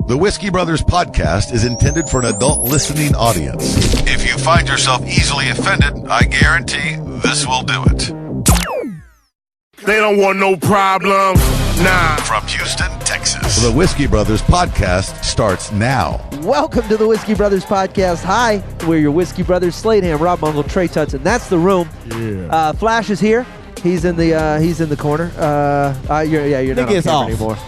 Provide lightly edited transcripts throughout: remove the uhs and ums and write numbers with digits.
The Whiskey Brothers podcast is intended for an adult listening audience. If you find yourself easily offended, I guarantee this will do it. They don't want no problem. Nah. From Houston, Texas, the Whiskey Brothers podcast starts now. Welcome to the Whiskey Brothers podcast. Hi, we're your Whiskey Brothers, Slade, Rob Mungle, Trey Tutts, and that's the room. Yeah. Flash is here. He's in the corner. You're not on camera anymore.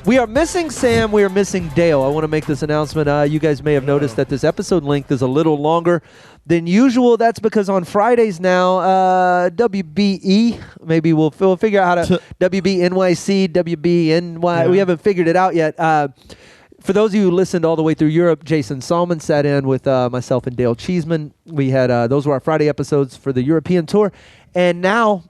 We are missing Sam. We are missing Dale. I want to make this announcement. You guys may have noticed that this episode length is a little longer than usual. That's because on Fridays now, WBE, maybe we'll figure out how to, WBNYC, WBNY. Yeah. We haven't figured it out yet. For those of you who listened all the way through Europe, Jason Salmon sat in with myself and Dale Cheesman. We had those were our Friday episodes for the European tour. And now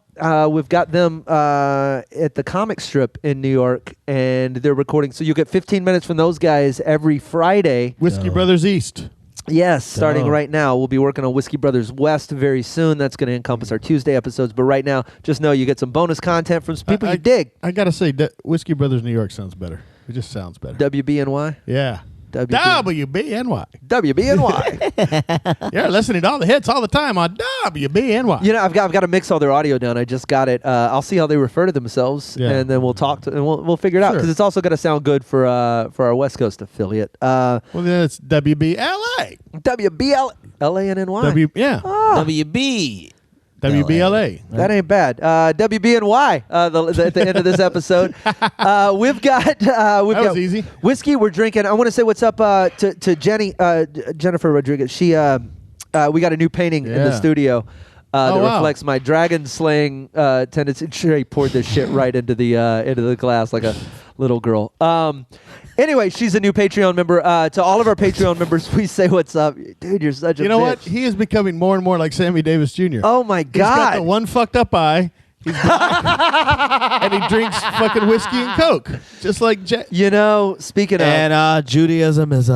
we've got them at the comic strip in New York, and they're recording. So you get 15 minutes from those guys every Friday. Whiskey Brothers East. Yes, starting right now. We'll be working on Whiskey Brothers West very soon. That's going to encompass our Tuesday episodes. But right now, just know you get some bonus content from some people you dig. I got to say, Whiskey Brothers New York sounds better. It just sounds better. WBNY? Yeah. WBNY. WBNY. You're listening to all the hits all the time on WBNY. You know, I've got to mix all their audio down. I just got it. I'll see how they refer to themselves, and then we'll talk and we'll figure it out, because it's also going to sound good for our West Coast affiliate. Well, then it's WBLA. LANNY. WB. WBLA. That ain't bad. WBNY. At the end of this episode, we've got was easy. Whiskey. We're drinking. I want to say what's up to Jennifer Rodriguez. She we got a new painting in the studio that reflects my dragon slaying tendency. Trey poured this shit right into the glass like a little girl. Anyway, she's a new Patreon member. To all of our Patreon members, we say what's up. Dude, you're such a bitch. You know what? He is becoming more and more like Sammy Davis Jr. Oh, my God. He's got the one fucked up eye. He's black. And he drinks fucking whiskey and Coke. Just like speaking of... And Judaism is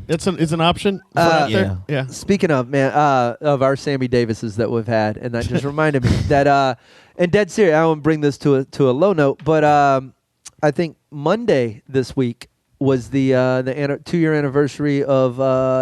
it's an option for out there? Yeah. Speaking of, man, of our Sammy Davises that we've had, and that just reminded me that... and dead serious, I won't bring this to a low note, but I think Monday this week was the 2-year anniversary of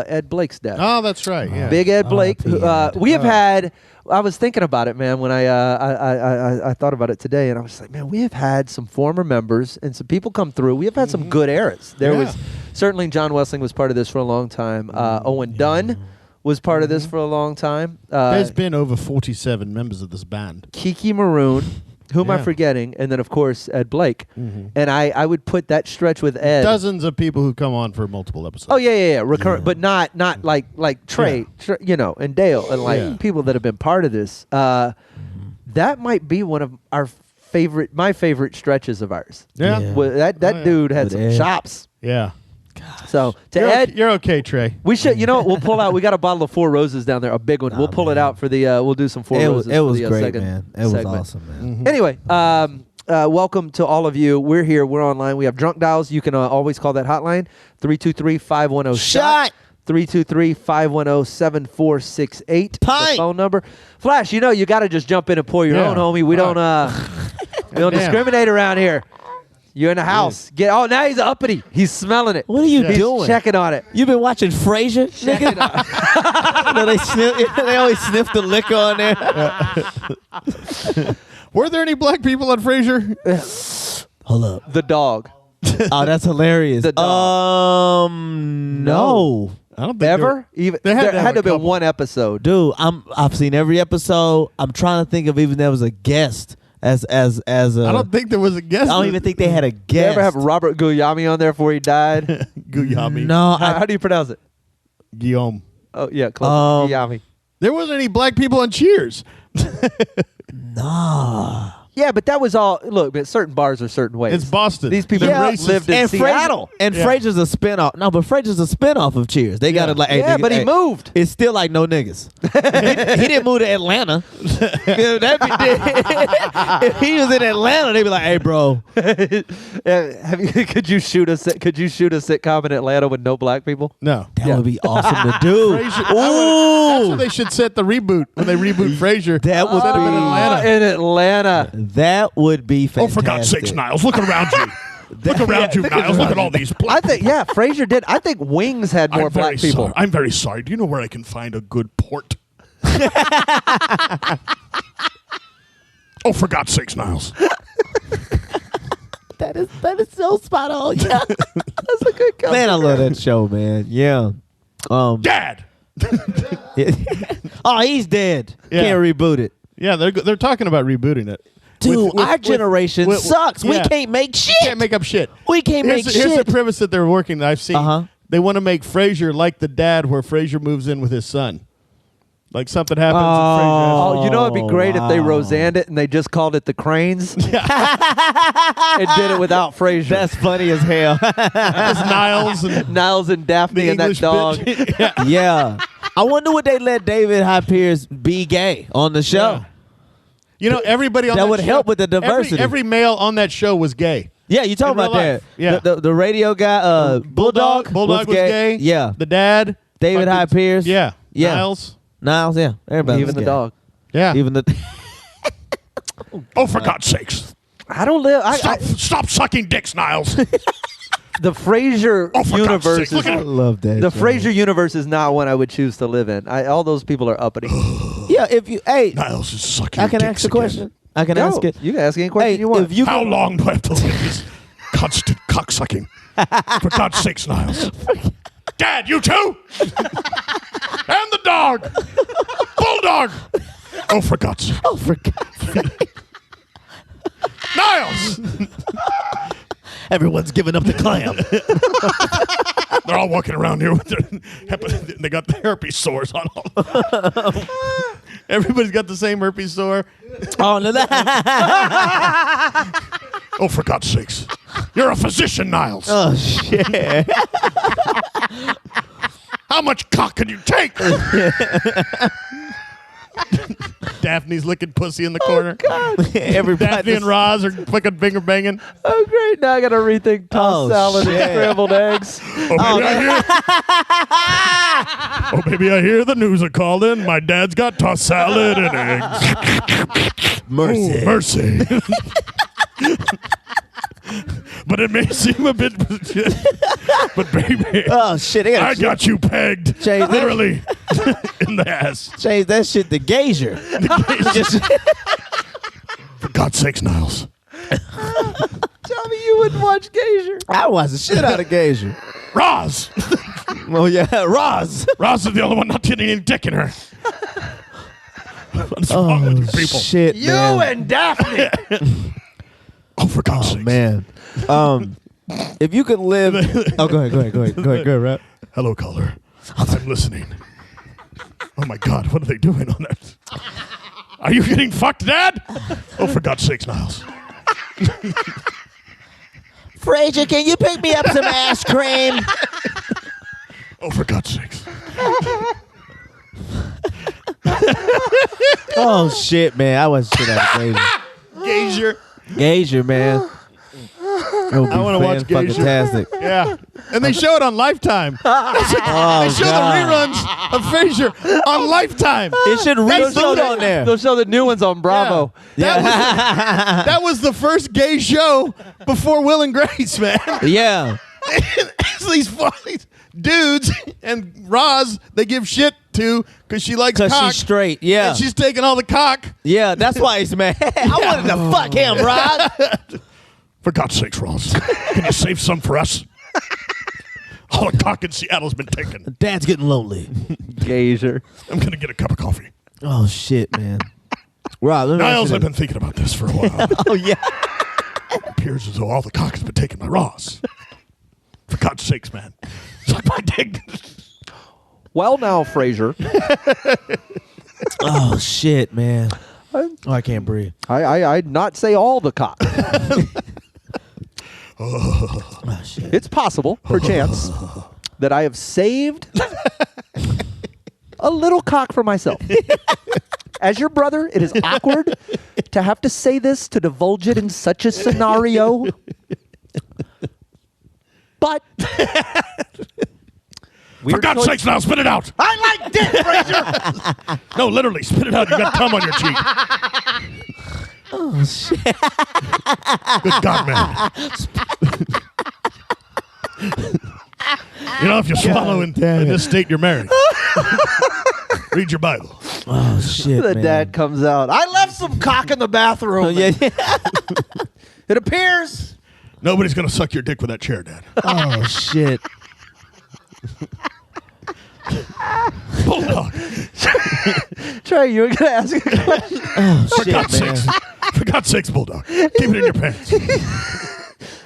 Ed Blake's death. Oh, that's right. Yeah. Big Ed Blake. We have had. I was thinking about it, man, when I thought about it today, and I was like, man, we have had some former members and some people come through. We have had some good eras. There was certainly John Wessling was part of this for a long time. Owen Dunn was part of this for a long time. There's been over 47 members of this band. Kiki Maroon. Who am I forgetting? And then, of course, Ed Blake. And I would put that stretch with Ed. Dozens of people who come on for multiple episodes. Oh, yeah. Recurrent, but not like Trey, and Dale, and people that have been part of this. That might be one of my favorite stretches of ours. Yeah. That dude had some chops. Yeah. So Ed, you're okay, Trey. We should, we'll pull out. We got a bottle of Four Roses down there, a big one. We'll pull it out for the. We'll do some Four Roses. It was for the, great, second man. It was awesome, man. Anyway, welcome to all of you. We're here. We're online. We have drunk dials. You can always call that hotline 323-510-SHOT. 323-510-7468. The phone number. Flash, you got to just jump in and pour your own, homie. We don't discriminate around here. You're in the house. Now he's uppity. He's smelling it. What are you doing? He's checking on it. You been watching Frasier, nigga? They always sniff the liquor on there. Were there any black people on Frasier? Hold up. The dog. Oh, that's hilarious. The dog. No. I don't think ever. There had to have been one episode. Dude, I've seen every episode. I'm trying to think of even there was a guest. As a, I don't think there was a guest. I don't even think they had a guest. Did you ever have Robert Guillaume on there before he died? Guillaume. No. How do you pronounce it? Guillaume. Oh, yeah, close. Guillaume. There wasn't any black people on Cheers. Nah. Yeah, but that was all. Look, but certain bars are certain ways. It's Boston. These people lived in Seattle. Frasier's a spinoff. No, but Frasier's a spinoff of Cheers. They got it like, hey, but he moved. It's still like no niggas. he didn't move to Atlanta. If he was in Atlanta, they'd be like, hey, bro. Could you shoot a sitcom in Atlanta with no black people? No. That would be awesome to do. That's what they should set the reboot when they reboot Frasier. That would be in Atlanta. That would be fantastic. Oh, for God's sakes, Niles, look around you. Look around you, Niles. Look at all these black I think, yeah, Frasier did. I think Wings had more black people. Sorry. I'm very sorry. Do you know where I can find a good port? Oh, for God's sakes, Niles. That is so spot on. Yeah. That's a good cover. Man, I love that show, man. Yeah. Dad. Oh, he's dead. Yeah. Can't reboot it. Yeah, they're talking about rebooting it. Dude, our generation sucks. We yeah. can't make shit. Can't make up shit. We can't make Here's shit. the premise that they're working that I've seen. Uh-huh. They want to make Frasier like the dad where Frasier moves in with his son. Like something happens and Frasier has Oh, you know it'd be great if they wow. Roseanned it and they just called it the Cranes and did it without Frasier. That's funny as hell. It's Niles and Niles and Daphne the and English that dog. bitch. Yeah. Yeah. I wonder would they let David Hyde Pierce be gay on the show. Yeah. You know, everybody on That that would show, help with the diversity. Every male on that show was gay. Yeah, you talking In about real that. life. Yeah. The radio guy, Bulldog was gay. Yeah. The dad. David fucking- Hyde Pierce. Yeah. Yeah. Niles. Niles, yeah. Everybody Even was the gay. dog. Yeah. Even the Oh, for God's sakes. I don't live. Stop sucking dicks, Niles. The Frasier Oh, for God's universe sake, is look at I love that. the show. Frasier universe is not one I would choose to live in. All those people are uppity. Yeah, if you Niles is sucking I can dicks ask a again. question. I can Go. ask it. You can ask any question Hey, you want. if you How long do I have to live this constant cocksucking? For God's sakes, Niles. Dad, you too? And the dog. Bulldog. Oh, for God's sake. Oh, for God's sake. Niles. Everyone's giving up the clam. They're all walking around here with they got the herpes sores on them. Everybody's got the same herpes sore. Oh, no, Oh, for God's sakes. You're a physician, Niles. oh shit. How much cock can you take? Daphne's licking pussy in the corner. Everybody. Daphne and Roz are fucking finger banging. Oh, great. Now I got to rethink tossed Oh, salad and shit. scrambled eggs. Oh, baby, I hear the news are called in. My dad's got tossed salad and eggs. Mercy. Ooh, mercy. But it may seem a bit... but, baby, Oh shit. I got you pegged. Change that. Literally in the ass. Change that shit to Gazer. For God's sakes, Niles. Tell me you wouldn't watch Gazer. I watch the shit out of Gazer. Roz. Oh yeah, Roz. Roz is the only one not getting any dick in her. What's wrong with you people? Shit, You man. and Daphne. Oh, for God's Oh sakes. man. If you could live. Oh, go ahead, Rap. Hello, caller. I'm listening. Oh, my God. What are they doing on that? Are you getting fucked, Dad? Oh, for God's sakes, Niles. Frasier, can you pick me up some ice cream? Oh, for God's sakes. Oh shit, man. I watch shit out of Gazer. Gazer, man. I wanna watch Gazer. Fantastic. Yeah. And they show it on Lifetime. They show the reruns of Frasier on Lifetime. It should That's reboot the- on there. They'll show the new ones on Bravo. That was the first gay show before Will and Grace, man. Yeah. It's these funny dudes and Roz they give shit to because she likes Because cock. she's straight. Yeah. And she's taking all the cock. Yeah, that's why he's mad. I wanted to fuck him, Rod. For God's sakes, Roz. Can you save some for us? All the cock in Seattle's been taken. Dad's getting lonely. Gazer. I'm going to get a cup of coffee. Oh, shit, man. Rod, let me ask Niles, you I've this. been thinking about this for a while. Oh, yeah. It appears as though all the cock has been taken by Roz. For God's sakes, man. Suck my dick. Well, now, Frasier. Oh, shit, man. Oh, I can't breathe. I'd not say all the cock. Oh, shit. It's possible, perchance, that I have saved a little cock for myself. As your brother, it is awkward to have to say this, to divulge it in such a scenario. But For God's sakes, now spit it out. I like dick, Frasier. No, literally, spit it out. You got cum on your cheek. Oh shit! Good God, man. You know, if you swallow in this state, you're married. Read your Bible. Oh shit! The man. dad comes out. I left some cock in the bathroom. Oh, yeah. It appears. Nobody's going to suck your dick with that chair, Dad. Oh shit! Bulldog. Trey, you were going to ask a question? Oh For shit, God's man! sakes. For God's sakes, Bulldog. Keep it in your pants.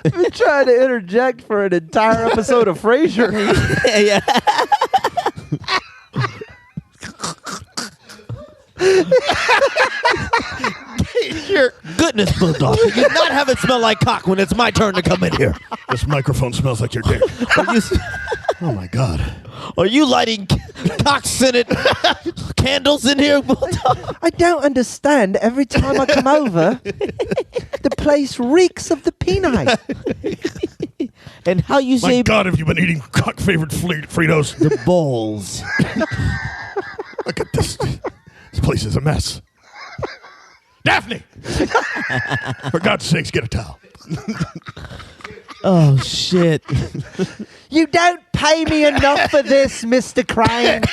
I've been trying to interject for an entire episode of Frasier. Yeah. Your goodness, Bulldog. You not have it smell like cock when it's my turn to come in here. This microphone smells like your dick. Oh, my God. Are you lighting cock-scented candles in here, Bulldog? I don't understand. Every time I come over, the place reeks of the peanut. And how you My say God, have you been eating cock-flavored Fritos? the balls? Look at this. This place is a mess. Daphne! For God's sakes, get a towel. Oh, shit. You don't pay me enough for this, Mr. Crane.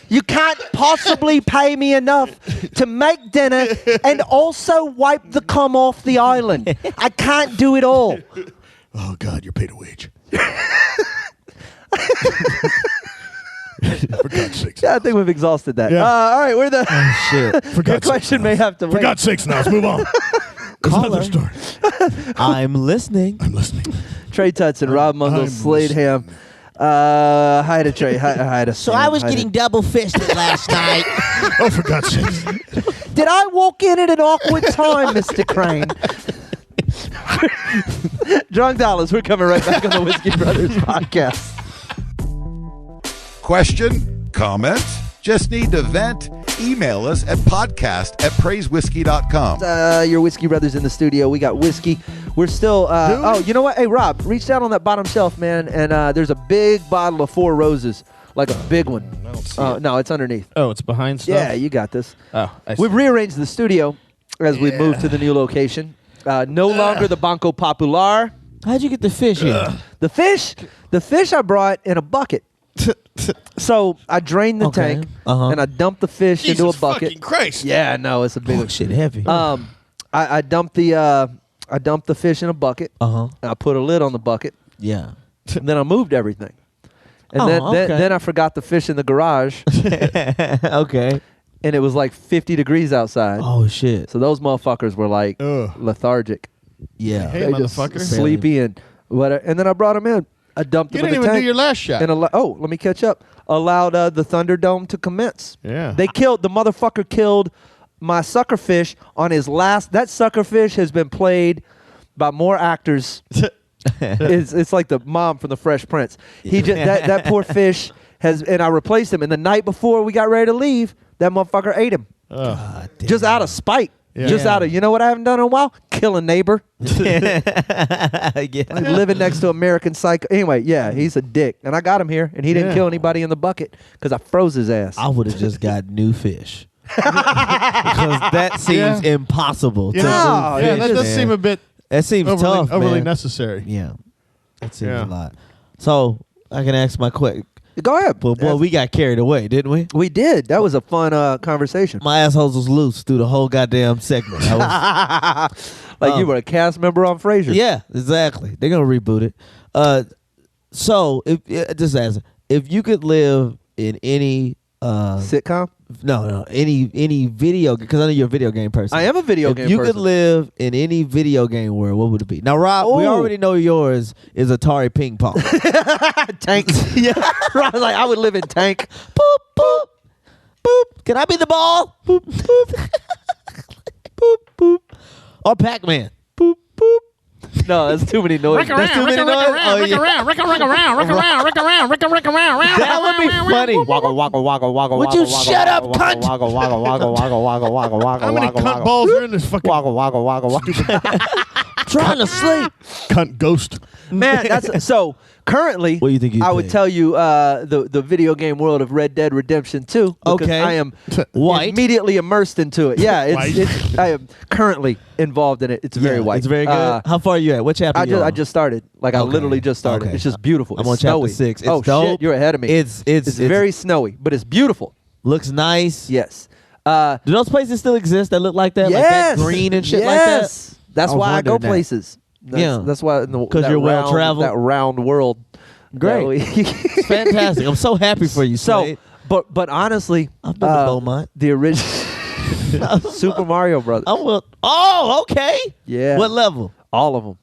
You can't possibly pay me enough to make dinner and also wipe the cum off the island. I can't do it all. Oh, God, you're paid a wage. For God's sakes. Yeah, I think we've exhausted that. Yeah. All right, we're the. Oh, shit. For Your God's question sakes, may Niles. have to For wait. God's sakes, now, let's move on. There's another story. I'm listening. I'm listening. Trey Tutson, Rob Mungel, I'm Slade Ham. Hi to Trey. Hi to So Sam. I was Hi to- getting double fisted last night. Oh, for God's sakes. Did I walk in at an awkward time, Mr. Crane? Drunk Dollars, we're coming right back on the Whiskey Brothers podcast. Question? Comment? Just need to vent? Email us at podcast@praisewhiskey.com. Your Whiskey Brothers in the studio. We got whiskey. We're still. Oh, you know what? Hey, Rob, reach down on that bottom shelf, man, and there's a big bottle of Four Roses, like a big one. I don't see it. No, it's underneath. Oh, it's behind stuff? Yeah, you got this. Oh, I see. We've rearranged the studio as we move to the new location. No longer the Banco Popular. How'd you get the fish here? The fish I brought in a bucket. So I drained the Okay. tank Uh-huh. and I dumped the fish into a Jesus bucket. fucking Christ. Yeah, no, it's a big Oh, shit, heavy. I dumped the fish in a bucket. Uh-huh. And I put a lid on the bucket. Yeah. And then I moved everything. And Oh, then okay. then I forgot the fish in the garage, Okay. and it was like 50 degrees outside. Oh, shit. So those motherfuckers were like Ugh. lethargic. Yeah. Hey, They just motherfucker. sleepy and whatever. And then I brought them in. I dumped You them in didn't the even tank. do your last shot. And let me catch up. Allowed the Thunderdome to commence. Yeah. The motherfucker killed my suckerfish on his last. That suckerfish has been played by more actors. It's like the mom from the Fresh Prince. He just that poor fish has, and I replaced him. And the night before we got ready to leave, that motherfucker ate him. God damn. Just out of spite. Yeah. Just out of, you know what I haven't done in a while? Kill a neighbor. Yeah. Like living next to American Psycho. Anyway, yeah, he's a dick. And I got him here, and he didn't Yeah. kill anybody in the bucket because I froze his ass. I would have just got new fish. Because that seems impossible. Yeah, to No, move yeah, fish, that does man. seem a bit That seems tough, overly man. necessary. Yeah. That seems Yeah. a lot. So, I can ask my question. Go ahead. But, boy, we got carried away, didn't we? We did. That was a fun conversation. My assholes was loose through the whole goddamn segment. I was, Like you were a cast member on Frasier. yeah, exactly. They're going to reboot it. So, just ask, if you could live in any... Sitcom? No, any video, because I know you're a video game person. I am a video if game you person. could live in any video game world, what would it be? Now, Rob, we Ooh. already know yours is Atari Ping Pong. Tank. Yeah. I was like, I would live in Tank. Boop, boop, boop. Can I be the ball? Boop, boop. Boop, boop. Or Pac-Man. Boop, boop. No, that's too many noises. That's too many noises? Oh, yeah. That would be funny. Waggle, waggle, waggle, waggle. Would you waggle, shut up, waggle, cunt? Waggle, waggle, waggle, waggle, waggle, waggle, waggle. How many waggle, cunt waggle. balls are in this fucking Waggle, waggle, waggle, waggle. Trying to sleep. cunt ghost? Man, that's so currently. What do you think you I would pick? tell you the video game world of Red Dead Redemption 2. Because Okay. I am White. immediately immersed into it. Yeah, White. I am currently involved in it. It's very white. It's very good. How far are you at? What chapter? I just started. Like I Okay. literally just started. Okay. It's just beautiful. I'm It's on chapter snowy. 6. It's oh dope. shit, you're ahead of me. It's very snowy, but it's beautiful. looks nice. Yes. Do those places still exist that look like that? Yes. Like that green and shit like that? Yes. That's I was why I go wondering that. places. Yeah. That's why. Because you're well-traveled. That round world. Great. It's fantastic. I'm so happy for you, So, Slade. but honestly, I've been to Beaumont. the original Super Mario Brothers. I will. Oh, okay. Yeah. What level? All of them.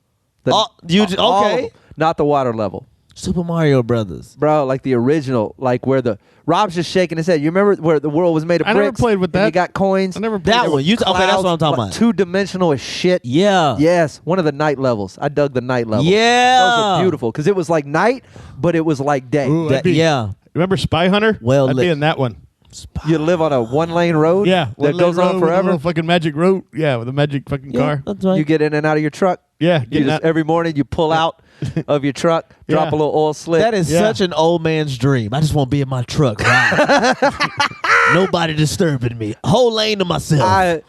All of okay. 'em. Not the water level, Super Mario Brothers. bro. Like the original, like where the Rob's just shaking his head. You remember where the world was made of I bricks? never played with and that. you got coins. I never played That one. Okay, that's what I'm talking about. 2-dimensional as shit. Yeah. Yes, one of the night levels. I dug the night level. Yeah. Those are beautiful because it was like night, but it was like day. Ooh, That- yeah. Remember Spy Hunter? Well I'd be lit. in that one. You live on a 1-lane road. Yeah, that one goes lane on road with a forever. little fucking magic road. Yeah, with a magic fucking Yeah, car. that's right. You get in and out of your truck. Yeah, You getting just, that- every morning you pull out of your truck, drop Yeah. a little oil slick. That is Yeah. such an old man's dream. I just want to be in my truck. Right? Nobody disturbing me. Whole lane to myself.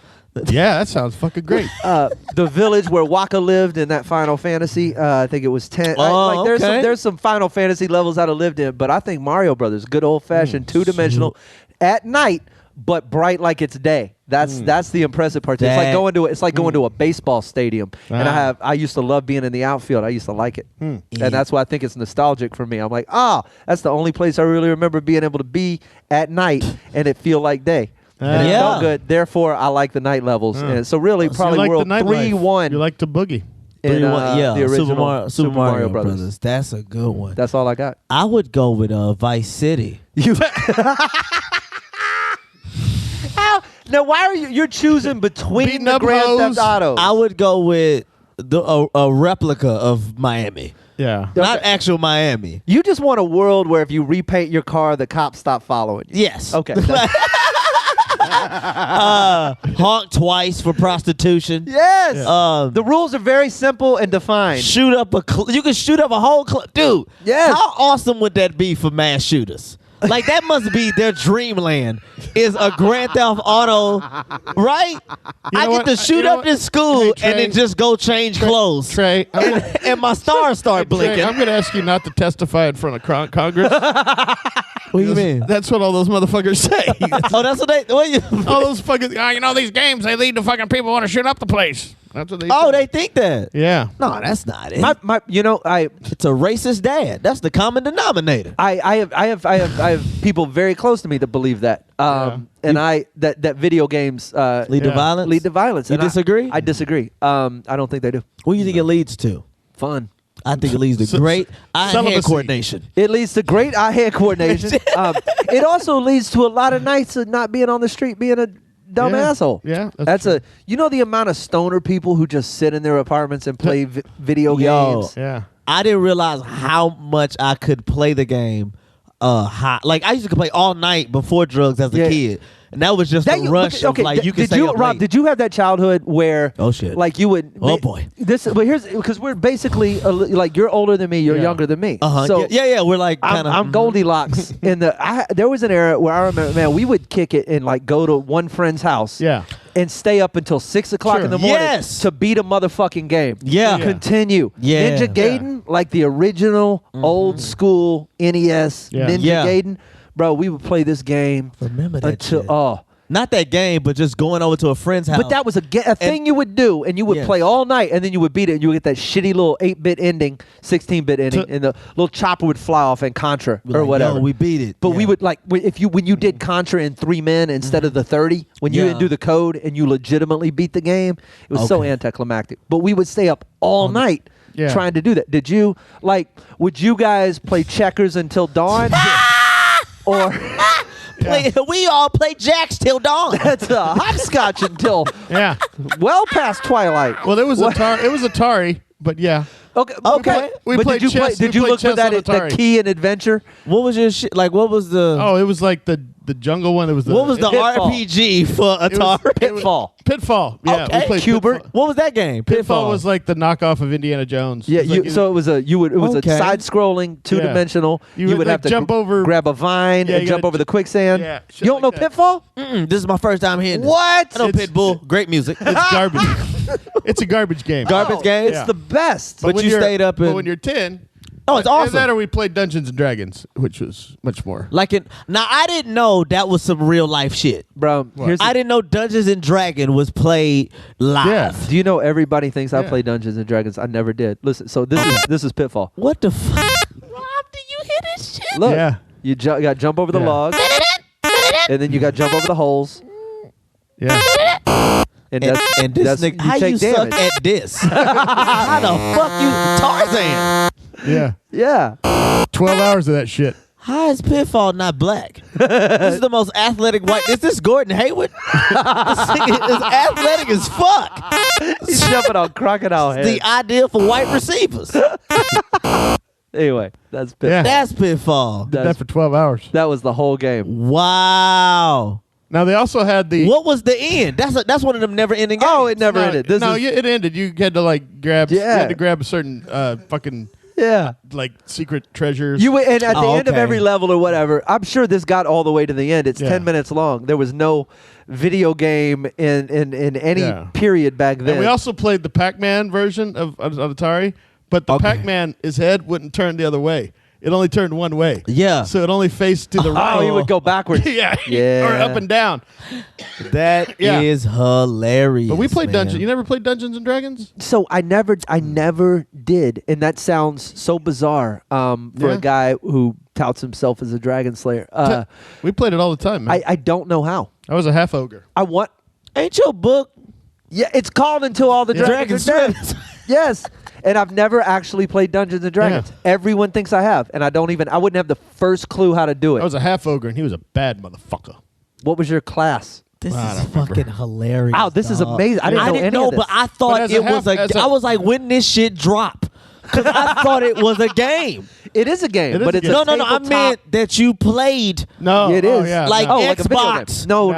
yeah, that sounds fucking great. The village where Waka lived in that Final Fantasy. I think it was 10. Oh, okay. There's some Final Fantasy levels I'd have lived in, but I think Mario Brothers, good old fashioned 2-dimensional at night, but bright like it's day. That's the impressive part. It's like going to a baseball stadium. And I used to love being in the outfield. I used to like it, and that's why I think it's nostalgic for me. I'm like, that's the only place I really remember being able to be at night and it feel like day. And it Yeah. felt good. Therefore, I like the night levels. And so really, So you probably like World the nightlife. 3-1 You like to boogie. in 3-1, yeah. the original Super Mario Brothers. Brothers. That's a good one. That's all I got. I would go with Vice City. You. Now, why are you're choosing between Beating the up Grand hoes. Theft Autos? I would go with a replica of Miami. Yeah. Not actual Miami. You just want a world where if you repaint your car, the cops stop following you. Yes. Okay. Honk twice for prostitution. Yes. The The rules are very simple and defined. shoot up you can shoot up a whole dude. Yes. How awesome would that be for mass shooters? Like that must be their dreamland. Is a Grand Theft Auto, right? I know get what? to shoot You know up what? this school Hey, and Trey. then just go change clothes. Trey, And my stars start blinking. I'm going to ask you not to testify in front of Congress. What do you mean? That's what all those motherfuckers say. Oh, that's what they. What you? all those fucking, these games, they lead to fucking people want to shoot up the place. That's what they Oh, say. they think that. Yeah. No, that's not it. It's a racist dad. That's the common denominator. I have people very close to me that believe that. And that video games Lead to Yeah. violence. lead to violence. You And disagree? I disagree. I don't think they do. What do you think it leads to? Fun. I think it leads to great eye-hand Celibacy. coordination. It leads to great eye-hand coordination. It also leads to a lot of nights of not being on the street, being a dumb Yeah. asshole. Yeah, That's the amount of stoner people who just sit in their apartments and play video Yo. games. Yeah. I didn't realize how much I could play the game hot. Like I used to play all night before drugs as a Yeah. kid. And that was just a rush of like you could did stay you, up Rob, late. did you have that childhood where Oh, shit. like you would Oh, boy. but here's because we're basically like you're older than me, you're Yeah. younger than me. Uh-huh. So yeah, we're like kind of I'm Goldilocks in there was an era where I remember, man, we would kick it and like go to one friend's house Yeah. and stay up until 6 o'clock Sure. in the morning Yes. to beat a motherfucking game. Yeah. Yeah. Continue. Yeah. Ninja Gaiden, like the original old school NES Yeah. Ninja Yeah. Gaiden. Bro, we would play this game Remember that until shit. Not that game, but just going over to a friend's house. But that was a thing you would do, and you would Yes. play all night, and then you would beat it, and you would get that shitty little 8-bit ending, 16-bit ending, and the little chopper would fly off in Contra Be or like, whatever. yo, we beat it. But Yeah. we would like when you did Contra in 3 men instead of the 30, when you Yeah. didn't do the code and you legitimately beat the game, it was so Okay. anticlimactic. But we would stay up all night Yeah. trying to do that. Did you would you guys play checkers until dawn? Or We all play jacks till dawn. that's a hopscotch until Yeah. well past twilight. Well, it was What? Atari, but yeah. Okay. We but played did you chess- play? Did we you played look for chess on that Atari. key and adventure? What was your shit? Like, what was the? Oh, it was like the the jungle one. It was What was the Pitfall. RPG for Atari? Pitfall. Pitfall? Yeah, Okay. we played Cubert. Pitfall. What was that game? Pitfall was like the knockoff of Indiana Jones. Yeah, It was like so it was a Okay. side-scrolling, two-dimensional. You would, have like, to jump over- grab a vine Yeah, and you jump gotta over the quicksand. yeah, shit you don't know like that. Pitfall? This is my first time hearing this. What? I know It's- Pitbull. Great music. It's garbage. It's a garbage game. Garbage game? It's the best. But when you you're- stayed up But in- when you're 10. Oh, it's Either awesome. that or we played Dungeons and Dragons, which was much more. Now I didn't know that was some real life shit. Bro, here's I didn't know Dungeons and Dragons was played live. Yeah. Do you know everybody thinks I Yeah. play Dungeons and Dragons? I never did. Listen, so this is Pitfall. What the fuck? Rob, do you hear this shit? Look, Yeah. you got to jump over the Yeah. log, and then you got to jump over the holes, Yeah. and And, that's and this that's, nigga, you how take you damage. suck at this? How the fuck you Tarzan? Yeah. Yeah, 12 hours of that shit. How is Pitfall not black? This is the most athletic white. Is this Gordon Hayward? This nigga is athletic as fuck. he's jumping on crocodile heads. The idea for white receivers. Anyway, that's Pitfall. Yeah. That's Pitfall. Did that for 12 hours. That was the whole game. Wow. Now they also had the. What was the end? That's one of them never ending games. Oh, it never no, ended. This no, is, it ended. You had to like grab. You Yeah. had to grab a certain fucking yeah. like secret treasures. You and at the Oh, end of okay. every level or whatever, I'm sure this got all the way to the end. It's Yeah. 10 minutes long. There was no video game in any Yeah. period back then. And we also played the Pac-Man version of Atari, but the Okay. Pac-Man, his head wouldn't turn the other way. It only turned one way. Yeah. So it only faced to the right. Oh, he would go backwards. yeah. Yeah. Or up and down. That is Yeah. hilarious. But we played man. Dungeons. You never played Dungeons and Dragons? So I never did, and that sounds so bizarre for Yeah. a guy who touts himself as a dragon slayer. We played it all the time, man. I don't know how. I was a half ogre. I want. Ain't your book Yeah, it's called Until All the Dragons Are Dead. Yes, and I've never actually played Dungeons and Dragons. Yeah. Everyone thinks I have, and I wouldn't have the first clue how to do it. I was a half ogre, and he was a bad motherfucker. What was your class? This I is don't remember. fucking hilarious. Wow, this is dog. amazing. I didn't know any of this. but I thought But as a it was half- as I a- was like, when this shit drop? Because I thought it was a game. It is a game, It is but a it's game. a No. I tabletop- meant that you played. No, It oh, is yeah, like no. like a video game. Xbox. No.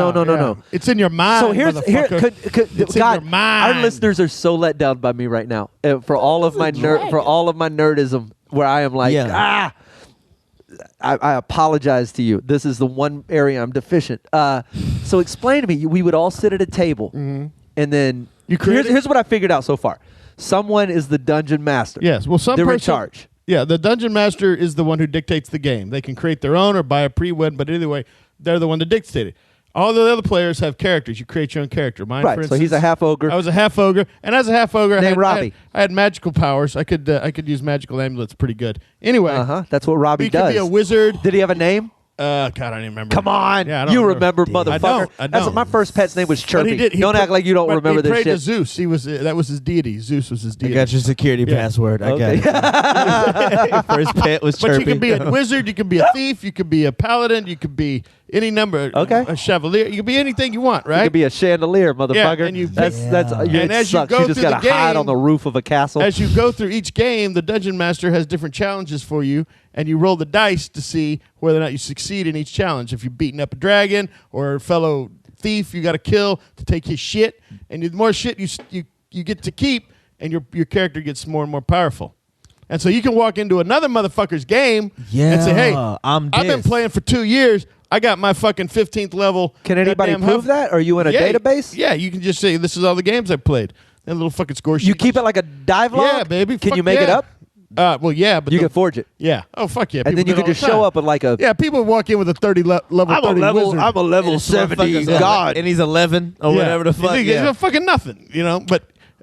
Yeah. It's in your mind. So here, motherfucker. It's God, in your mind. our listeners are so let down by me right now for all of my nerdism, where I am like, Yeah. I apologize to you. This is the one area I'm deficient. So explain to me. We would all sit at a table, and then You create here's what I figured out so far. Someone is the dungeon master. Yes. Well, some They're in person, charge. Yeah, the dungeon master is the one who dictates the game. They can create their own or buy a pre-win, but either way, they're the one that dictates it. All the other players have characters. You create your own character. Mine, Right, for so instance, he's a half ogre. I was a half ogre, and as a half ogre, Named I Robbie. had magical powers. I could use magical amulets pretty good. Anyway, That's what Robbie he does. could be a wizard. Did he have a name? God, I don't even remember. Come on, Yeah, I don't you remember, I motherfucker. don't. That's what my first pet's name was But Chirpy. he did. Don't act like you don't but remember he this prayed shit. to Zeus. He was that was his deity. Zeus was his I deity. got your security Yeah. password. I Okay. got it. Your first pet was But chirpy. you can be a wizard, you can be a thief, you can be a paladin, you can be any number. Okay. A chevalier. You can be anything you want, You right? could be a chandelier, motherfucker. and you that's pick- that's Yeah. it And as you sucks. go You just through gotta the hide game- on the roof of a castle. As you go through each game, the dungeon master has different challenges for you, and you roll the dice to see whether or not you succeed in each challenge. If you're beating up a dragon or a fellow thief, you got to kill to take his shit, and the more shit you get to keep, and your character gets more and more powerful. And so you can walk into another motherfucker's game and say, "Hey, I'm I've been this." playing for 2 years. I got my fucking 15th level." Can anybody goddamn prove that? Are you in a Yeah, database? Yeah, you can just say, "This is all the games I've played." And a little fucking score sheet. You keep it like a dive log? Yeah, baby. Can Fuck you make it yeah. up? Well, yeah, but You can forge it. Yeah. Oh, fuck yeah. And then you People can do it just all the show time. up with like a Yeah, people walk in with a 30 level 30 wizard. a level This motherfucker's god. and he's 11 or Yeah. whatever the fuck. It's Yeah. fucking nothing, you know.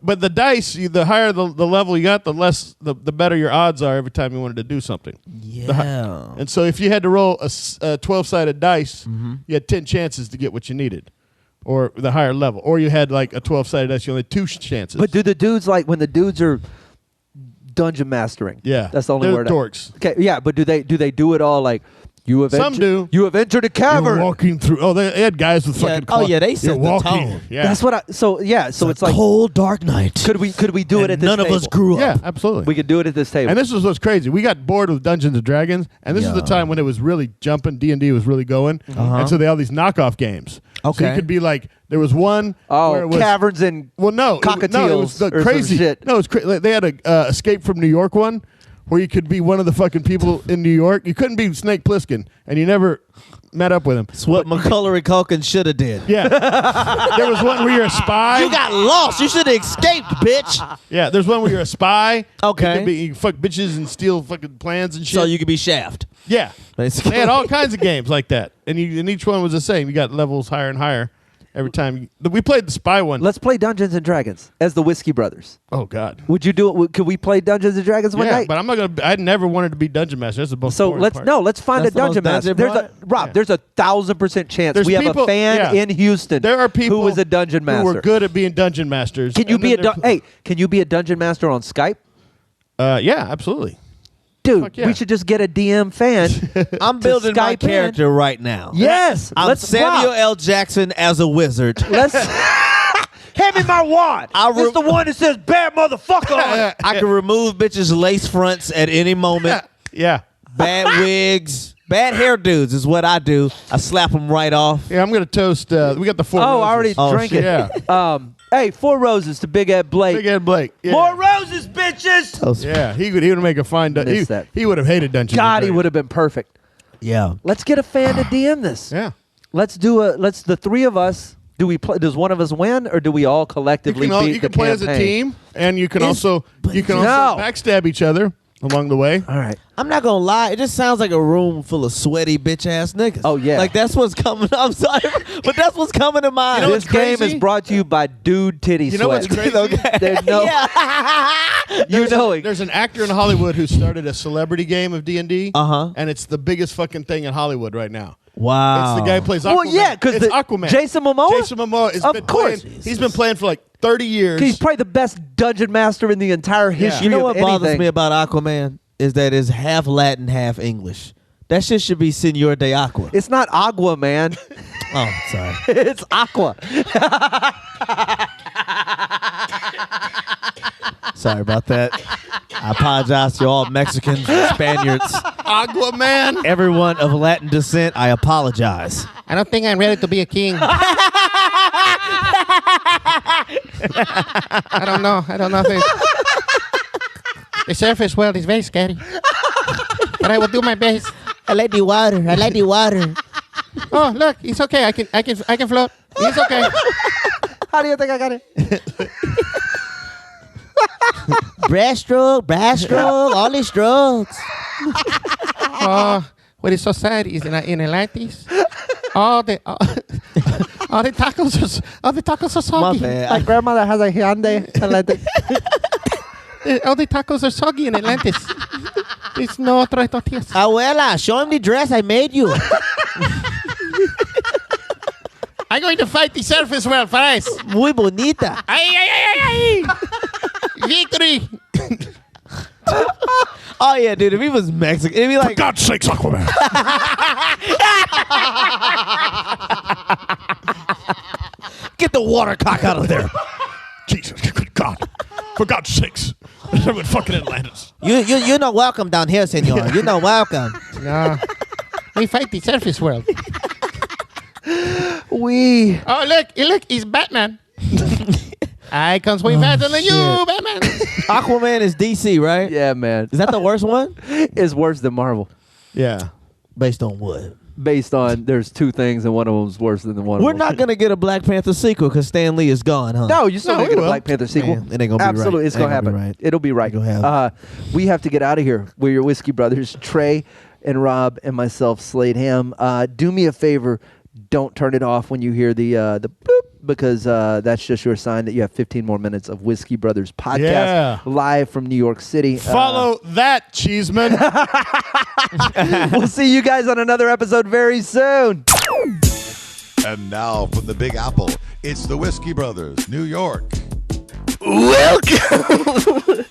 But the dice, the higher the level you got, the better your odds are every time you wanted to do something. Yeah. And so if you had to roll a 12-sided dice, Mm-hmm. you had 10 chances to get what you needed, or the higher level. Or you had like a 12-sided dice, you only had 2 chances. But do the dudes when the dudes are dungeon mastering? Yeah. That's the only They're word. dorks. Okay, yeah, but do they do it all like You have Some do. You have entered a You're cavern. walking through. Oh, they had guys with fucking. they You're set the walking. tone. Yeah, That's what I. So yeah. So it's like cold, dark night. could we do it at this None table? of us grew up. Yeah, absolutely. We could do it at this table. And this is what's crazy. We got bored with Dungeons and Dragons, and this is the time when it was really jumping. D&D was really going, and so they had all these knockoff games. So Okay. you could be like, there was one. where it was, caverns and Well, no, it cockatiels was the or some crazy. shit. No, it was they had a Escape from New York one, where you could be one of the fucking people in New York. You couldn't be Snake Plissken, and you never met up with him. It's what Macaulay Culkin should have did. Yeah, there was one where you're a spy. You got lost. You should have escaped, bitch. Yeah, there's one where you're a spy. Okay. You fuck bitches and steal fucking plans and shit. So you could be Shaft. Yeah. Basically. They had all kinds of games like that. And each one was the same. You got levels higher and higher every time. We played the spy one. let's play Dungeons and Dragons as the Whiskey Brothers. Oh, God. Would you do it? Could we play Dungeons and Dragons one Yeah, night? but I'm not going to. I never wanted to be Dungeon Master. That's the most So boring part. let's find That's a the most dungeon master. dungeon There's part? There's 1,000% chance There's we have people- a fan yeah. in Houston. There are people who was a dungeon master. who were good at being Dungeon Masters. Can you and be then a Can you be a dungeon master on Skype? Yeah, absolutely. Dude, Fuck yeah. we should just get a DM fan. I'm building my Skype in. character right now. Yes, I'm let's Samuel Rob, L. Jackson as a wizard. Let's hand me my wand. It's the one that says "bad motherfucker" on it. I can remove bitches' lace fronts at any moment. Yeah. Bad wigs. Bad hairdos is what I do. I slap them right off. Yeah, I'm going to toast. We got the four. Oh, I roses. already drank shit. it. Yeah. Hey, 4 roses to Big Ed Blake. Big Ed Blake. Yeah. More roses, bitches. Yeah, he would make a fine. Missed that. He would have hated Dungeons. God, and he would have been perfect. Yeah. Let's get a fan to DM this. Yeah. Let's the three of us. Do we play? Does one of us win, or do we all collectively beat You the can play as a campaign? team, and you can also No. backstab each other along the way. All right. I'm not gonna lie, it just sounds like a room full of sweaty bitch ass niggas. Oh, yeah. Like that's what's coming. I'm sorry, but that's what's coming to mind. You know This what's game crazy? is brought to you by Dude Titty You know what's Sweat. crazy? There's no, There's an actor in Hollywood who started a celebrity game of D&D. Uh-huh. And it's the biggest fucking thing in Hollywood right now. Wow. It's the guy who plays Aquaman. Well, yeah, because it's Aquaman. Jason Momoa. Jason Momoa has Of been course. playing. He's been playing for like 30 years. He's probably the best dungeon master in the entire history. You know of what bothers anything. me about Aquaman is that it's half Latin, half English. That shit should be Senor de Aqua. It's not Agua, man. Oh, sorry. It's Aqua. Sorry about that. I apologize to all Mexicans and Spaniards. Aquaman. Everyone of Latin descent, I apologize. I don't think I'm ready to be a king. I don't know. The surface world is very scary. But I will do my best. I like the water. Oh, look, it's okay. I can float. It's okay. How do you think I got it? Breaststroke, all these strokes. Oh, what is so sad is in Atlantis, all the tacos are My soggy. bad. My grandmother has a Hyundai Electric. All the tacos are soggy in Atlantis. It's no tortillas. Abuela, show him the dress I made you. I'm going to fight the surface world first. Muy bonita. Ay. Victory. Oh, yeah, dude. If he was Mexican, it'd be For like, God's sakes, Aquaman. get the water cock out of there. Jesus, good God. For God's sakes. We're fucking Atlantis. You're not welcome down here, senor. You're not welcome. No. We fight the surface world. Oh, look, it's Batman. I can swim faster than you, Batman. Aquaman is DC, right? Yeah, man. Is that the worst one? It's worse than Marvel. Yeah. Based on what? Based on there's two things and one of them's worse than the one. We're of them. not going to get a Black Panther sequel because Stan Lee is gone, huh? No, you still No, gonna we get a will. Black Panther sequel. Man, it ain't gonna be right. Absolutely, it's Ain't gonna gonna happen. be right. It'll be right. Ain't gonna happen. We have to get out of here. We're your whiskey brothers, Trey and Rob and myself, Slade Ham. Do me a favor. Don't turn it off when you hear the boop, because that's just your sign that you have 15 more minutes of Whiskey Brothers podcast Yeah. live from New York City. Follow that, Cheesman. We'll see you guys on another episode very soon. And now from the Big Apple, it's the Whiskey Brothers, New York. Welcome.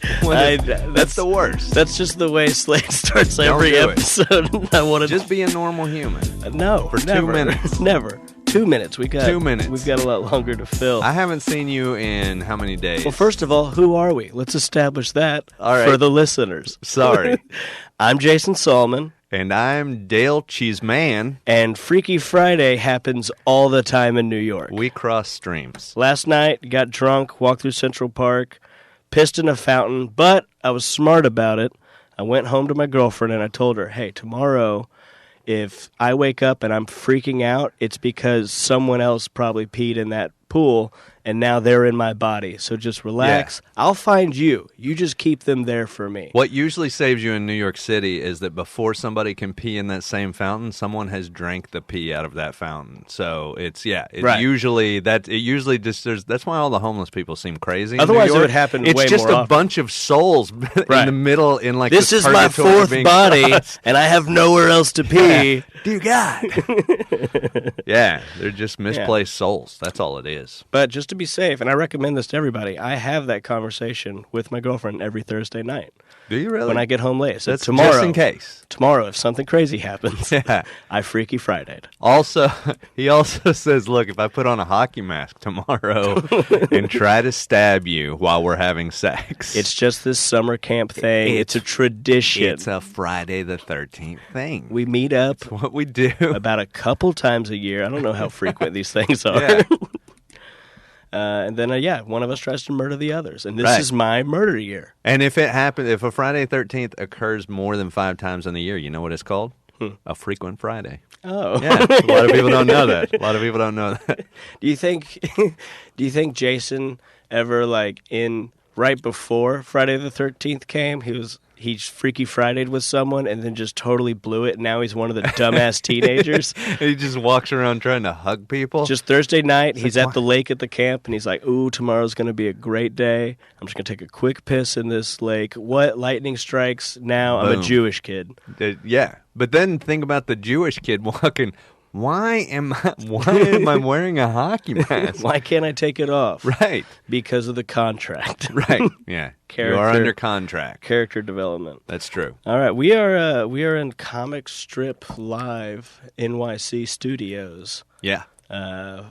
That's the worst. That's just the way Slade starts Don't every do it. episode. I want to Just be a normal human. no for 2 never. minutes. Never 2 minutes. We got 2 minutes. We've got a lot longer to fill. I haven't seen you in how many days? Well, first of all, who are we? Let's establish that All right. for the listeners. Sorry. I'm Jason Salmon. And I'm Dale Cheesman. And Freaky Friday happens all the time in New York. We cross streams. Last night, got drunk, walked through Central Park, pissed in a fountain, but I was smart about it. I went home to my girlfriend and I told her, hey, tomorrow, if I wake up and I'm freaking out, it's because someone else probably peed in that pool and now they're in my body. So just relax. Yeah. I'll find you. You just keep them there for me. What usually saves you in New York City is that before somebody can pee in that same fountain, someone has drank the pee out of that fountain. So it's right. usually that's why all the homeless people seem crazy. Otherwise in New York. it would happen it's way just more a often. bunch of souls in the middle in like this is my fourth body and I have nowhere else to pee. Yeah. Dear God. Yeah, they're just misplaced souls. That's all it is. But just to be safe, and I recommend this to everybody, I have that conversation with my girlfriend every Thursday night. Do you really? When I get home late. So that's tomorrow, just in case. Tomorrow, if something crazy happens, I Freaky Friday'd. Also, he also says, look, if I put on a hockey mask tomorrow and try to stab you while we're having sex. It's just this summer camp thing. It's a tradition. It's a Friday the 13th thing. We meet up. That's what we do. About a couple times a year. I don't know how frequent these things are. Yeah. And then, one of us tries to murder the others. And this is my murder year. And if it happens, if a Friday the 13th occurs more than 5 times in the year, you know what it's called? A frequent Friday. Oh. Yeah, a lot of people don't know that. A lot of people don't know that. Do you think Jason ever, right before Friday the 13th came, he Freaky Friday'd with someone and then just totally blew it, and now he's one of the dumbass teenagers? He just walks around trying to hug people. Just Thursday night, he's at the lake at the camp, and he's like, ooh, tomorrow's going to be a great day. I'm just going to take a quick piss in this lake. What? Lightning strikes. Now Boom. I'm a Jewish kid. Yeah. But then think about the Jewish kid walking. Why am I wearing a hockey mask? Why can't I take it off? Right. Because of the contract. Right. Yeah. You are under contract. Character development. That's true. All right. We are in Comic Strip Live NYC Studios. Yeah. I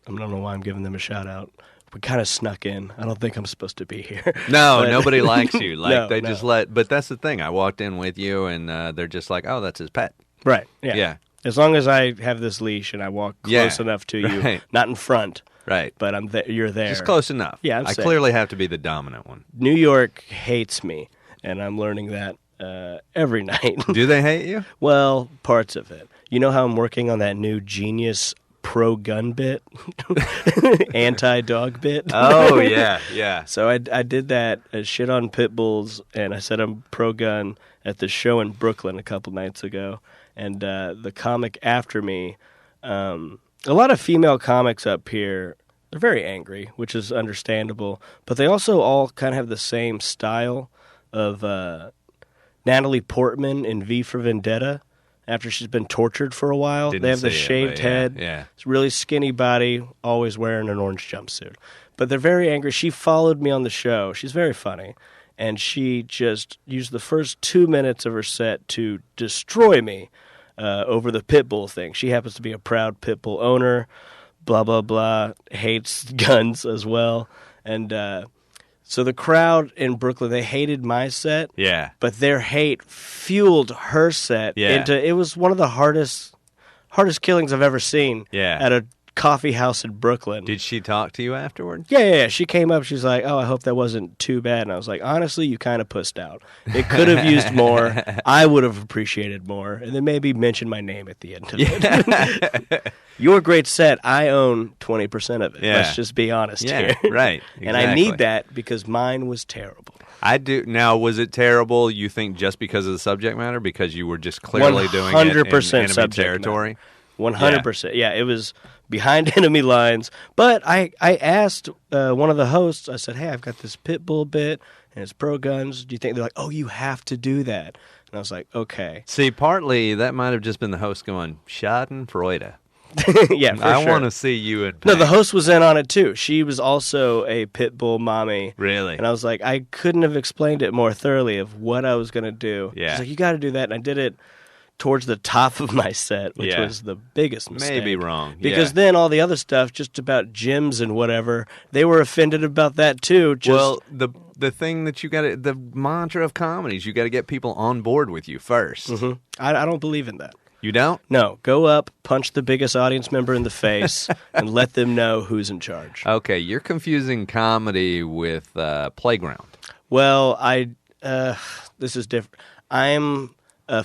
don't know why I'm giving them a shout out. We kind of snuck in. I don't think I'm supposed to be here. No, nobody likes you. Just let. But that's the thing. I walked in with you, and they're just like, "Oh, that's his pet." Right. Yeah. Yeah. As long as I have this leash and I walk close enough to you, not in front, right? But you're there. Just close enough. Yeah, I clearly have to be the dominant one. New York hates me, and I'm learning that every night. Do they hate you? Well, parts of it. You know how I'm working on that new genius pro-gun bit, anti-dog bit. Oh yeah. So I did that shit on pit bulls, and I said I'm pro-gun at the show in Brooklyn a couple nights ago. And the comic after me, a lot of female comics up here, they're very angry, which is understandable. But they also all kind of have the same style of Natalie Portman in V for Vendetta. After she's been tortured for a while, they have the shaved head. Yeah. It's really skinny body, always wearing an orange jumpsuit. But they're very angry. She followed me on the show. She's very funny. And she just used the first 2 minutes of her set to destroy me over the pit bull thing. She happens to be a proud pit bull owner, blah, blah, blah, hates guns as well. And so the crowd in Brooklyn, they hated my set. Yeah. But their hate fueled her set into, it was one of the hardest killings I've ever seen at a coffee house in Brooklyn. Did she talk to you afterward? Yeah. She came up. She's like, "Oh, I hope that wasn't too bad." And I was like, "Honestly, you kind of pussed out. It could have used more. I would have appreciated more, and then maybe mention my name at the end of it." Your great set. I own 20% of it. Yeah. Let's just be honest here. Right. Exactly. And I need that because mine was terrible. I do. Now, was it terrible, you think, just because of the subject matter? Because you were just clearly doing it in 100% enemy subject territory? 100%. Yeah, it was behind enemy lines. But I asked one of the hosts, I said, "Hey, I've got this pit bull bit, and it's pro guns. Do you think?" They're like, "Oh, you have to do that." And I was like, okay. See, partly that might have just been the host going, Schadenfreude. Yeah, for I sure. want to see you in No, the pain. host was in on it too. She was also a pit bull mommy. Really? And I was like, I couldn't have explained it more thoroughly of what I was going to do. Yeah. She's like, you got to do that. And I did it towards the top of my set, which Yeah. was the biggest mistake. Maybe wrong. Because yeah. then all the other stuff, just about gyms and whatever, they were offended about that too. Just, Well, the thing that you got to, the mantra of comedy is you got to get people on board with you first. Mhm. I don't believe in that. You don't? No, go up, punch the biggest audience member in the face, and let them know who's in charge. Okay, you're confusing comedy with playground. Well, this is different. I'm a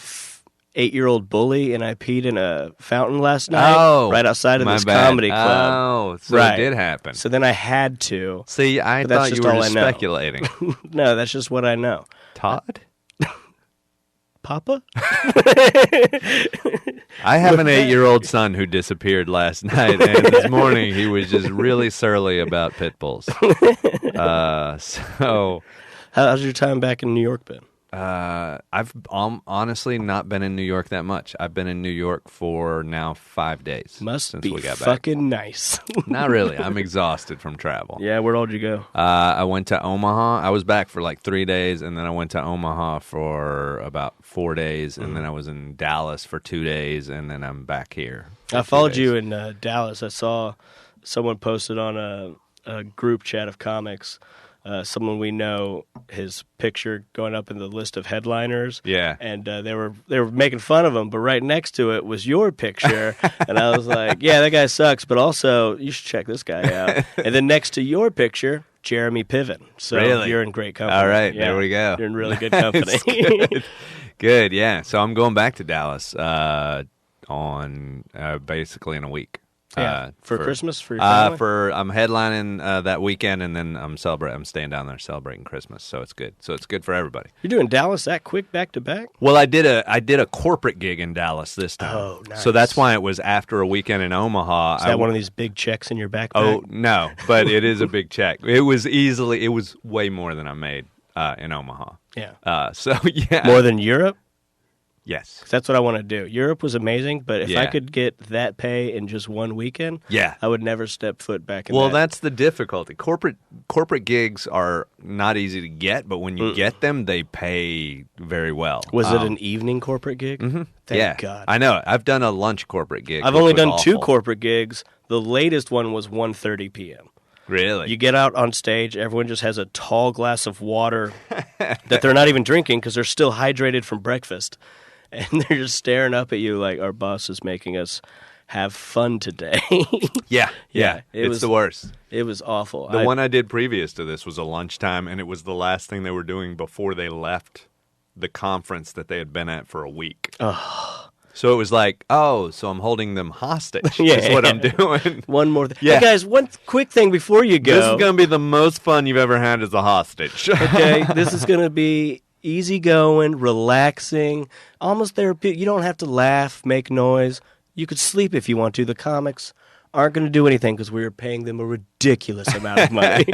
8-year-old bully, and I peed in a fountain last night right outside of my this bad. comedy club. Oh, so Right. it did happen. So then I had to. See, I But that's thought just you were all just I know. speculating. No, that's just what I know. Todd? Papa? I have an 8-year-old son who disappeared last night, and this morning he was just really surly about pit bulls. So How's your time back in New York been? I've honestly not been in New York that much. I've been in New York for now 5 days. Must since be we got fucking nice. back. Not really. I'm exhausted from travel. Yeah, where all did you go? I went to Omaha. I was back for like 3 days, and then I went to Omaha for about 4 days, and then I was in Dallas for 2 days, and then I'm back here. I followed you in Dallas. I saw someone posted on a group chat of comics. Someone we know, his picture going up in the list of headliners. Yeah. And they were making fun of him, but right next to it was your picture, and I was like, yeah, that guy sucks, but also you should check this guy out. And then next to your picture, Jeremy Piven. So Really? you're in great company. All right, Yeah, there we go. You're in really good company. Good, yeah. So I'm going back to Dallas on basically in a week. Yeah. For Christmas, for your family? I'm headlining that weekend, and then I'm staying down there celebrating Christmas. So it's good. So it's good for everybody. You're doing Dallas that quick back to back? Well, I did a corporate gig in Dallas this time. Oh, nice. So that's why it was after a weekend in Omaha. Is that one of these big checks in your backpack? Oh no, but it is a big check. It was way more than I made in Omaha. Yeah. So yeah, More than Europe? yes. 'Cause that's what I want to do. Europe was amazing, but if I Yeah. could get that pay in just one weekend, Yeah. I would never step foot back in Well, that. that's the difficulty. Corporate gigs are not easy to get, but when you get them, they pay very well. Was it an evening corporate gig? Mm-hmm. Thank yeah, God. I know. I've done a lunch corporate gig. I've which only was done 2 awful. corporate gigs. The latest one was 1:30 p.m. Really? You get out on stage, everyone just has a tall glass of water that they're not even drinking because they're still hydrated from breakfast. And they're just staring up at you like, our boss is making us have fun today. yeah. Yeah, it It's was- the worst. It was awful. The one I did previous to this was a lunchtime, and it was the last thing they were doing before they left the conference that they had been at for a week. So it was like, so I'm holding them hostage. Yeah. Is what I'm doing. One more thing. Yeah. Hey guys, one quick thing before you go. This is going to be the most fun you've ever had as a hostage. Okay, this is going to be easygoing, relaxing, almost therapeutic. You don't have to laugh, make noise. You could sleep if you want to. The comics aren't going to do anything because we're paying them a ridiculous amount of money.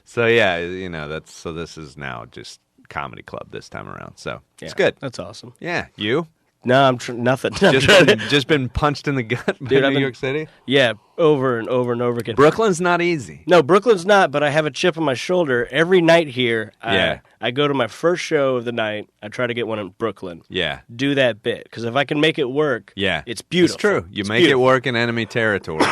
So yeah, this is now just comedy club this time around. So it's good. That's awesome. Yeah, you No, I'm nothing. just been punched in the gut by Dude, I've New been- York City. Yeah, over and over and over again. Brooklyn's not easy. No, Brooklyn's not, but I have a chip on my shoulder. Every night here, Yeah. I go to my first show of the night. I try to get one in Brooklyn. Yeah, Do that bit, because if I can make it work, yeah, it's beautiful. It's true. You It's make beautiful. it work in enemy territory.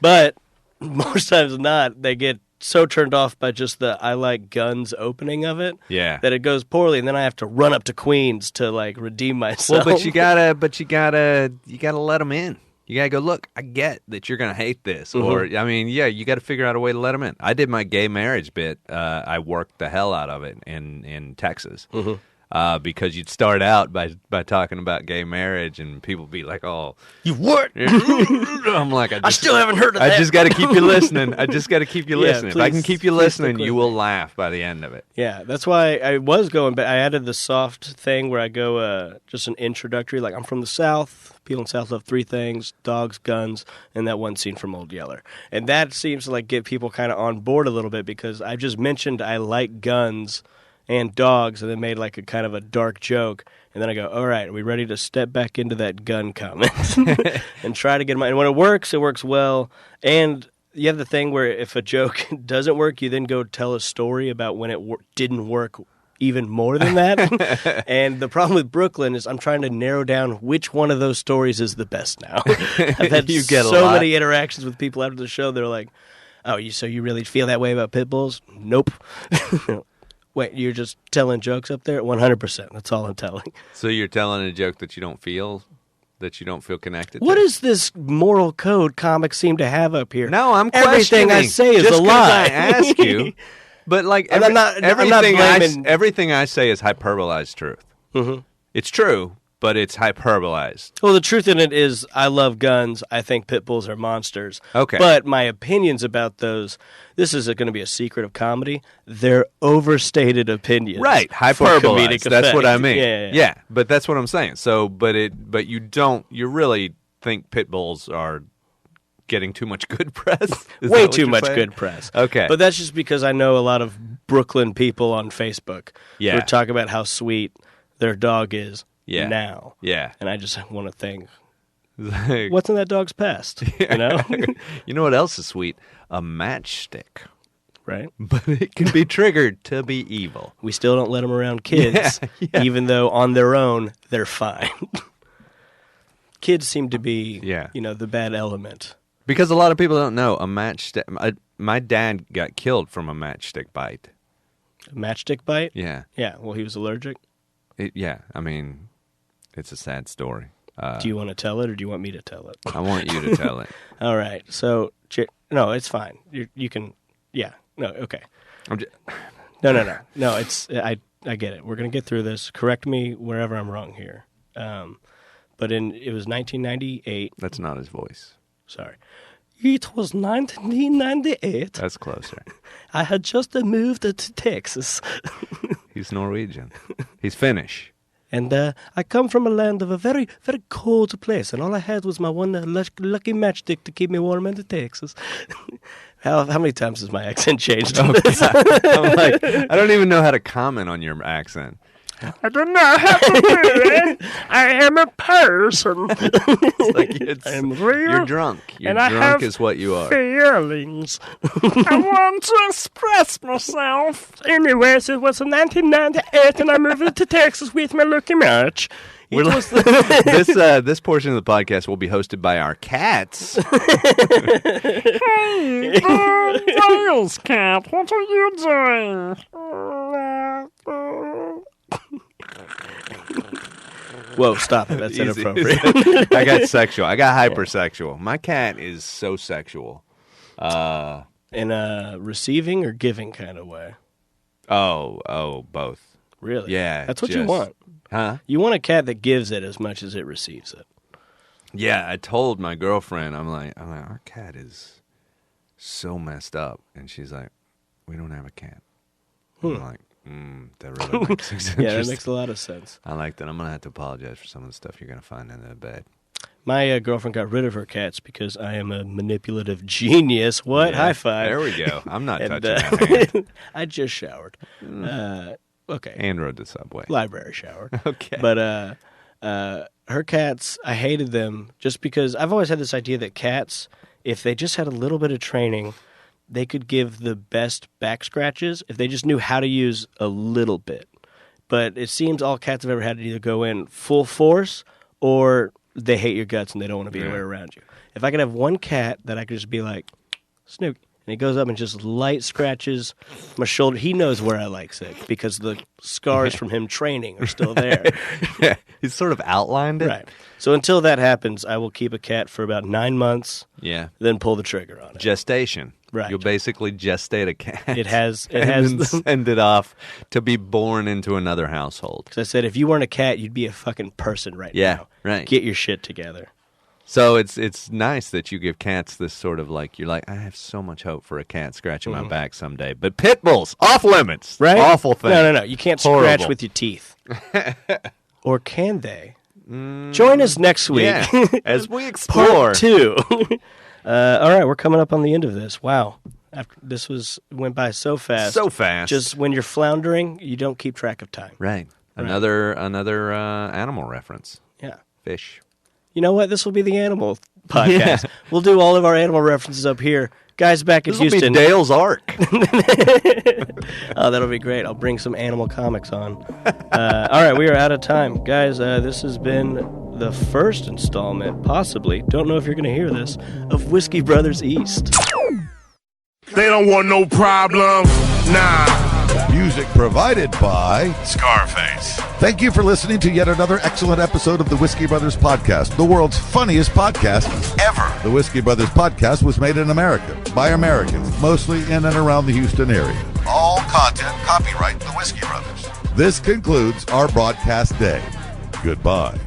But most times than not, they get so turned off by just the I like guns opening of it Yeah. that it goes poorly, and then I have to run up to Queens to like redeem myself. Well, but you gotta let them in. You gotta go, look, I get that you're gonna hate this, or I mean, yeah, you got to figure out a way to let them in. I did my gay marriage bit. I worked the hell out of it in Texas. Because you'd start out by talking about gay marriage, and people be like, "Oh, you what? I'm like, I still haven't heard of that. I just got to keep you listening. I just got to keep you Yeah, listening. If I can please- keep you please listening, stick with you me. will laugh by the end of it." Yeah, that's why I was going back. I added the soft thing where I go just an introductory, like I'm from the South. People in the South love 3 things: dogs, guns, and that one scene from Old Yeller. And that seems to like get people kind of on board a little bit because I just mentioned I like guns and dogs, and then made like a kind of a dark joke. And then I go, all right, are we ready to step back into that gun comment and try to get them? And when it works well. And you have the thing where if a joke doesn't work, you then go tell a story about when it didn't work even more than that. And the problem with Brooklyn is I'm trying to narrow down which one of those stories is the best now. I've had You get a so lot. many interactions with people after the show. They're like, oh, so you really feel that way about pit bulls? Nope. Wait, you're just telling jokes up there? 100%. That's all I'm telling. So you're telling a joke that you don't feel connected What to? is this moral code comics seem to have up here? No, I'm Everything I questioning. say is Just a 'cause lie. I ask you, but like And I'm not blaming- everything I say is hyperbolized truth. Mm-hmm. It's true, but it's hyperbolized. Well, the truth in it is I love guns. I think pit bulls are monsters. Okay. But my opinions about those, this is going to be a secret of comedy. They're overstated opinions. Right, for hyperbolized. comedic That's what I effect. mean. Yeah. But that's what I'm saying. So, but you really think pit bulls are getting too much good press? Is Way that what too you're much saying? good press. Okay. But that's just because I know a lot of Brooklyn people on Facebook Yeah. who talk about how sweet their dog is Yeah. now. Yeah. And I just want to think, Like- what's in that dog's past? You know? You know what else is sweet? A matchstick. Right? But it can be triggered to be evil. We still don't let them around kids, Yeah. even though on their own, they're fine. Kids seem to be, the bad element. Because a lot of people don't know a matchstick. My dad got killed from a matchstick bite. A matchstick bite? Yeah. Yeah, well, he was allergic. I mean, it's a sad story. Do you want to tell it, or do you want me to tell it? I want you to tell it. All right. So, no, it's fine. You can, yeah. No, okay. No. No, it's, I get it. We're going to get through this. Correct me wherever I'm wrong here. But it was 1998. That's not his voice. Sorry. It was 1998. That's closer. I had just moved to Texas. He's Norwegian. He's Finnish. And I come from a land of a very, very cold place, and all I had was my one lucky matchstick to keep me warm in Texas. How many times has my accent changed? Oh, God. I'm like, I don't even know how to comment on your accent. I don't know how to do it. I am a person. I'm real. You're drunk. You're and I drunk have is what you are. feelings. I want to express myself. Anyways, it was in 1998, and I moved to Texas with my lucky match. This portion of the podcast will be hosted by our cats. Hey, Wales cat, what are you doing? Whoa, stop it. That's Easy. inappropriate. I got sexual. I got hypersexual. My cat is so sexual. In a receiving or giving kind of way? Oh, both. Really? Yeah. That's what you want. Huh? You want a cat that gives it as much as it receives it. Yeah, I told my girlfriend, I'm like, our cat is so messed up. And she's like, we don't have a cat. I'm like, that really makes sense. Yeah, that makes a lot of sense. I like that. I'm going to have to apologize for some of the stuff you're going to find in the bed. My girlfriend got rid of her cats because I am a manipulative genius. What? Yeah, High five. There we go. I'm not And, touching that hand. I just showered. Okay. And rode the subway. Library shower. Okay. But her cats, I hated them just because I've always had this idea that cats, if they just had a little bit of training, they could give the best back scratches if they just knew how to use a little bit. But it seems all cats have ever had to either go in full force or they hate your guts and they don't want to be anywhere around you. If I could have one cat that I could just be like, Snook, and he goes up and just light scratches my shoulder. He knows where I like sick because the scars from him training are still there. Yeah, he's sort of outlined it. Right. So until that happens, I will keep a cat for about 9 months. Yeah. Then pull the trigger on it. Gestation. Right. You'll basically gestate a cat. It has. and then send it off to be born into another household. Because I said, if you weren't a cat, you'd be a fucking person right now. Yeah, right. Get your shit together. So it's nice that you give cats this sort of like, you're like, I have so much hope for a cat scratching my back someday. But pit bulls, off limits. Right? Awful thing. No. You can't Horrible. scratch with your teeth. Or can they? Join us next week. Yeah, as we explore. Part 2. All right, we're coming up on the end of this. Wow. Went by so fast. So fast. Just when you're floundering, you don't keep track of time. Right. Another animal reference. Yeah. Fish. You know what? This will be the animal podcast. Yeah. We'll do all of our animal references up here. Guys back in Houston. This will be Dale's Ark. Oh, that'll be great. I'll bring some animal comics on. All right, we are out of time. Guys, this has been the first installment, possibly, don't know if you're going to hear this, of Whiskey Brothers East. They don't want no problems. Nah. Music provided by Scarface. Thank you for listening to yet another excellent episode of the Whiskey Brothers Podcast, the world's funniest podcast ever. The Whiskey Brothers Podcast was made in America by Americans, mostly in and around the Houston area. All content copyright the Whiskey Brothers. This concludes our broadcast day. Goodbye.